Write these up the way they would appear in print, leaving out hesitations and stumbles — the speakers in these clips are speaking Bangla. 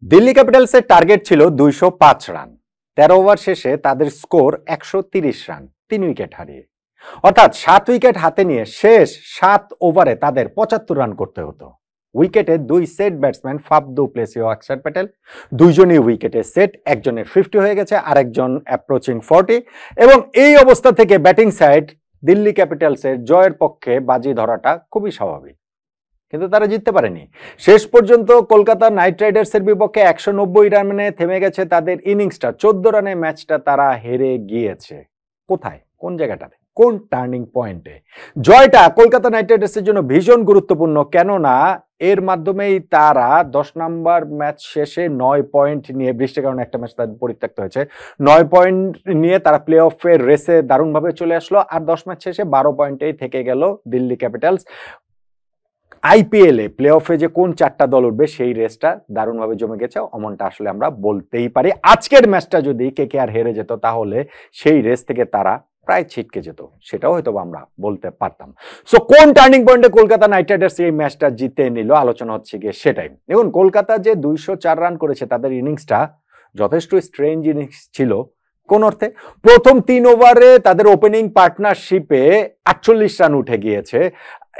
দিল্লি ক্যাপিটালসের টার্গেট ছিল 205 রান। 13 ওভার শেষে তাদের স্কোর 130 রান, 3 উইকেট হারিয়ে। অর্থাৎ 7 উইকেট হাতে নিয়ে শেষ 7 ওভারে তাদের 75 রান করতে হতো। উইকেটে 2 সেট ব্যাটসম্যান ফাফ দু প্লেসি ও অক্ষর প্যাটেল দুইজনই উইকেটে সেট, একজনের 50 হয়ে গেছে, আরেকজন অ্যাপ্রোচিং 40। এবং এই অবস্থা থেকে ব্যাটিং সাইড দিল্লি ক্যাপিটালসের জয়ের পক্ষে বাজি ধরাটা খুবই স্বাভাবিক, কিন্তু তারা জিততে পারেনি। শেষ পর্যন্ত কলকাতা নাইট রাইডার্সের বিপক্ষে 190 রানে থেমে গেছে তাদের ইনিংসটা। 14 রানে ম্যাচটা তারা হেরে গিয়েছে। কোথায়, কোন জায়গাটাতে, কোন টার্নিং পয়েন্টে? জয়টা কলকাতা নাইট রাইডার্সের জন্য ভীষণ গুরুত্বপূর্ণ, কেননা এর মাধ্যমেই তারা 10 নম্বর ম্যাচ শেষে 9 পয়েন্ট নিয়ে, বৃষ্টির কারণে একটা ম্যাচ তাদের পরিত্যক্ত হয়েছে, 9 পয়েন্ট নিয়ে তারা প্লে অফের রেসে দারুণভাবে চলে আসলো। আর 10 ম্যাচ শেষে 12 পয়েন্টেই থেকে গেল দিল্লি ক্যাপিটালস। আইপিএলে প্লে অফে যে কোন 4টা দল উঠবে সেই রেসটা দারুণভাবে জমে গেছে, অমনটা আসলে আমরা বলতেই পারি। আজকের ম্যাচটা যদি কেকেআর হেরে যেত তাহলে সেই রেস থেকে তারা প্রায় ছিটকে যেত, সেটাও হয়তো আমরা বলতে পারতাম। সো কোন টার্নিং পয়েন্টে কলকাতা নাইট রাইডার্স এই ম্যাচটা জিতে নিল, আলোচনা হচ্ছে গিয়ে সেটাই। দেখুন, কলকাতা যে 204 রান করেছে, তাদের ইনিংসটা যথেষ্ট স্ট্রেঞ্জ ইনিংস ছিল। কোন অর্থে? প্রথম 3 ওভারে তাদের ওপেনিং পার্টনারশিপে 48 রান উঠে গিয়েছে।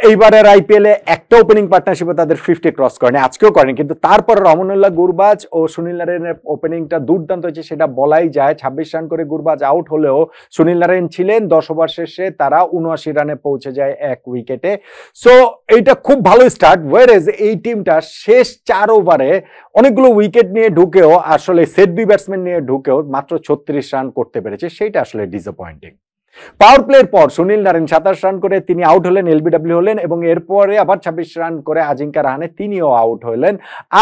এইবারের আইপিএলে একটা ওপেনিং পার্টনারশিপে তাদের 50 ক্রস করেনি, আজকেও করেনি, কিন্তু তারপর রহমানুল্লাহ গুরবাজ ও সুনীল নারায়ণের ওপেনিংটা দুর্দান্ত হয়েছে, সেটা বলাই যায়। 26 রান করে গুরবাজ আউট হলেও সুনীল নারায়ণ ছিলেন। 10 ওভার শেষে তারা 79 রানে পৌঁছে যায় 1 উইকেটে। সো এইটা খুব ভালো স্টার্ট। ওয়ারেজ এই টিমটা শেষ 4 ওভারে অনেকগুলো উইকেট নিয়ে ঢুকেও, আসলে সেট বি ব্যাটসম্যান নিয়ে ঢুকেও মাত্র 36 রান করতে পেরেছে, সেইটা আসলে ডিসঅ্যাপয়েন্টিং। পাওয়ার প্লের পর সুনীল নারায়ণ 27 রান করে তিনি আউট হলেন, এলবিডব্লিউ হলেন, এবং এরপরে আবার 26 রান করে আজিঙ্কা রাহানে তিনিও আউট হলেন।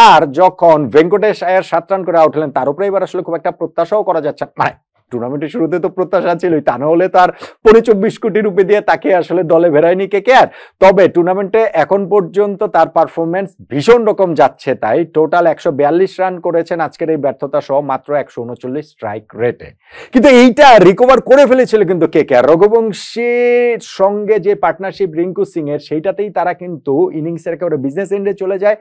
আর যখন ভেঙ্কটেশ আয়ার 7 রান করে আউট হলেন, তার উপরে এবার আসলে খুব একটা প্রত্যাশাও করা যাচ্ছে না। টুর্নামেন্টের শুরুতে তো প্রত্যাশা ছিলই, তা না হলে তার 24 কোটি রুপি দিয়ে তাকে আসলে দলে ভেড়ায়নি কেকেআর। তবে টুর্নামেন্টে এখন পর্যন্ত তার পারফরমেন্স ভীষণ রকম যাচ্ছে তাই। টোটাল 142 রান করেছেন আজকের এই ব্যর্থতা সহ, মাত্র 139 স্ট্রাইক রেটে। কিন্তু এইটা রিকভার করে ফেলেছিল কিন্তু কেকেআর। রঘুবংশীর সঙ্গে যে পার্টনারশিপ রিঙ্কু সিং এর, সেইটাতেই তারা কিন্তু ইনিংসের একেবারে বিজনেস এন্ডে চলে যায়।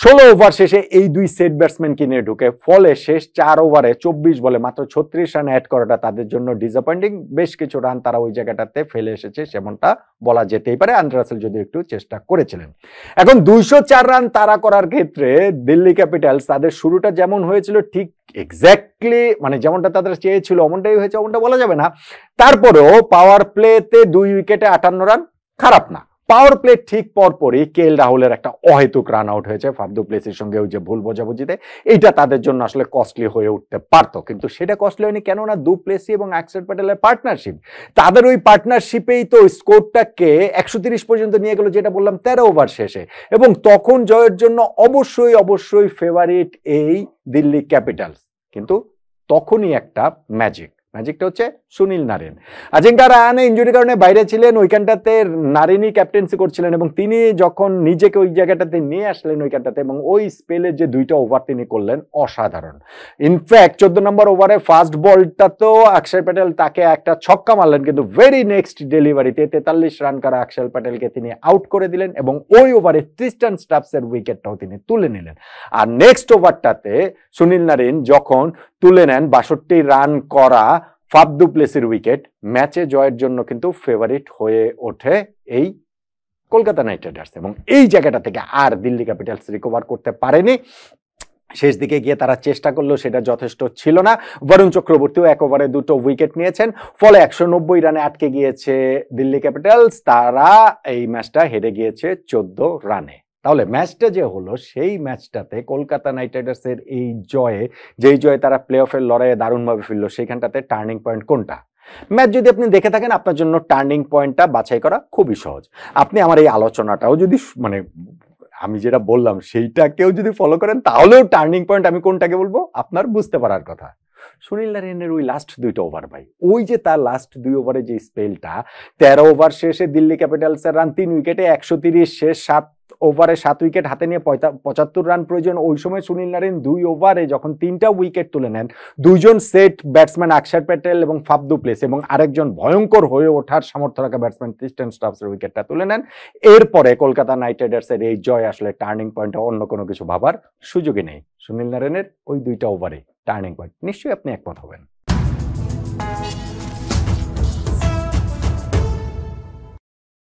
16 ওভার শেষে এই 2 সেট ব্যাটসম্যানকে নিয়ে ঢুকে, ফলে শেষ 4 ওভারে 24 বলে মাত্র 36 রান অ্যাড করাটা তাদের জন্য ডিসঅ্যাপয়েন্টিং। বেশ কিছু রান তারা ওই জায়গাটাতে ফেলে এসেছে, সেমনটা বলা যেতেই পারে। আন্দ্রে রাসেল যদি একটু চেষ্টা করেছিলেন। এখন 204 রান তারা করার ক্ষেত্রে দিল্লি ক্যাপিটালস তাদের শুরুটা যেমন হয়েছিল, ঠিক এক্স্যাক্টলি মানে যেমনটা তাদের চেয়েছিল অমনটাই হয়েছে, অমনটা বলা যাবে না। তারপরেও পাওয়ার প্লেতে 2 উইকেটে 58 রান খারাপ না। পাওয়ার প্লে ঠিক পরপরই কেএল রাহুলের একটা অহেতুক রান আউট হয়েছে ফাফ দু প্লেসির সঙ্গে, ওই যে ভুল বোঝাবুঝিতে। এইটা তাদের জন্য আসলে কস্টলি হয়ে উঠতে পারতো, কিন্তু সেটা কস্টলি হয়নি, কেননা দু প্লেসি এবং অক্ষর প্যাটেলের পার্টনারশিপ, তাদের ওই পার্টনারশিপেই তো স্কোরটাকে 130 পর্যন্ত নিয়ে গেল, যেটা বললাম 13 ওভার শেষে। এবং তখন জয়ের জন্য অবশ্যই ফেভারিট এই দিল্লি ক্যাপিটালস। কিন্তু তখনই একটা ম্যাজিকটা হচ্ছে সুনীল নারায়ণ। আজিঙ্কা রাহানে ইনজুরির কারণে বাইরে ছিলেন, ওইখানটাতে নারিনী ক্যাপ্টেন্সি করছিলেন, এবং তিনি যখন নিজেকে ওই জায়গাটাতে নিয়ে আসলেন ওইখানটাতে, এবং ওই স্পেলের যে 2টা ওভার তিনি করলেন অসাধারণ। ইনফ্যাক্ট 14 নম্বর ওভারে ফার্স্ট বলটা তো অক্ষর প্যাটেল তাকে একটা ছক্কা মারলেন, কিন্তু ভেরি নেক্সট ডেলিভারিতে 43 রান করা অক্ষর প্যাটেলকে তিনি আউট করে দিলেন, এবং ওই ওভারে ট্রিস্টান স্টাফসের উইকেটটাও তিনি তুলে নিলেন। আর নেক্সট ওভারটাতে সুনীল নারায়ণ যখন তুলে নেন 62 রান করা ফাফ দু প্লেসির উইকেট, ম্যাচে জয়ের জন্য কিন্তু ফেভারিট হয়ে ওঠে এই কলকাতা নাইট রাইডার্স। এবং এই জায়গাটা থেকে আর দিল্লি ক্যাপিটালস রিকভার করতে পারেনি। শেষ দিকে গিয়ে তারা চেষ্টা করলো, সেটা যথেষ্ট ছিল না। বরুণ চক্রবর্তীও 1 ওভারে 2টো উইকেট নিয়েছেন, ফলে 190 রানে আটকে গিয়েছে দিল্লি ক্যাপিটালস। তারা এই ম্যাচটা হেরে গিয়েছে 14 রানে। তাহলে ম্যাচটা যে হলো, সেই ম্যাচটাতে কলকাতা নাইট রাইডার্সের এই জয়ে, যেই জয়ে তারা প্লে অফের লড়াইয়ে দারুণভাবে ফিরলো, সেইখানটাতে টার্নিং পয়েন্ট কোনটা? ম্যাচ যদি আপনি দেখে থাকেন, আপনার জন্য টার্নিং পয়েন্টটা বাছাই করা খুবই সহজ। আপনি আমার এই আলোচনাটাও যদি মানে আমি যেটা বললাম সেইটাকেও যদি ফলো করেন, তাহলেও টার্নিং পয়েন্ট আমি কোনটাকে বলবো আপনার বুঝতে পারার কথা। সুনীল নারায়ণের ওই লাস্ট 2টা ওভার ভাই, ওই যে তার লাস্ট 2 ওভারে যে স্পেলটা, 13 ওভার শেষে দিল্লি ক্যাপিটালসের রান 3 উইকেটে 130, শেষ 7 ওভারে 7 উইকেট হাতে নিয়ে 75 রান প্রয়োজন। ওই সময় সুনীল নারিন 2 ওভারে যখন 3টা উইকেট তুলে নেন, দুইজন সেট ব্যাটসম্যান অক্ষর প্যাটেল এবং ফাফ দু প্লেস এবং আরেকজন ভয়ঙ্কর হয়ে ওঠার সামর্থ্য রাখা ব্যাটসম্যান ক্রিস্টেন স্টাফসের উইকেটটা তুলে নেন। এরপরে কলকাতা নাইট রাইডার্সের এই জয় আসলে টার্নিং পয়েন্ট, অন্য কোনো কিছু ভাবার সুযোগই নেই। সুনীল নারিনের ওই 2টা ওভারে টার্নিং পয়েন্ট। নিশ্চয়ই আপনি একমত হবেন।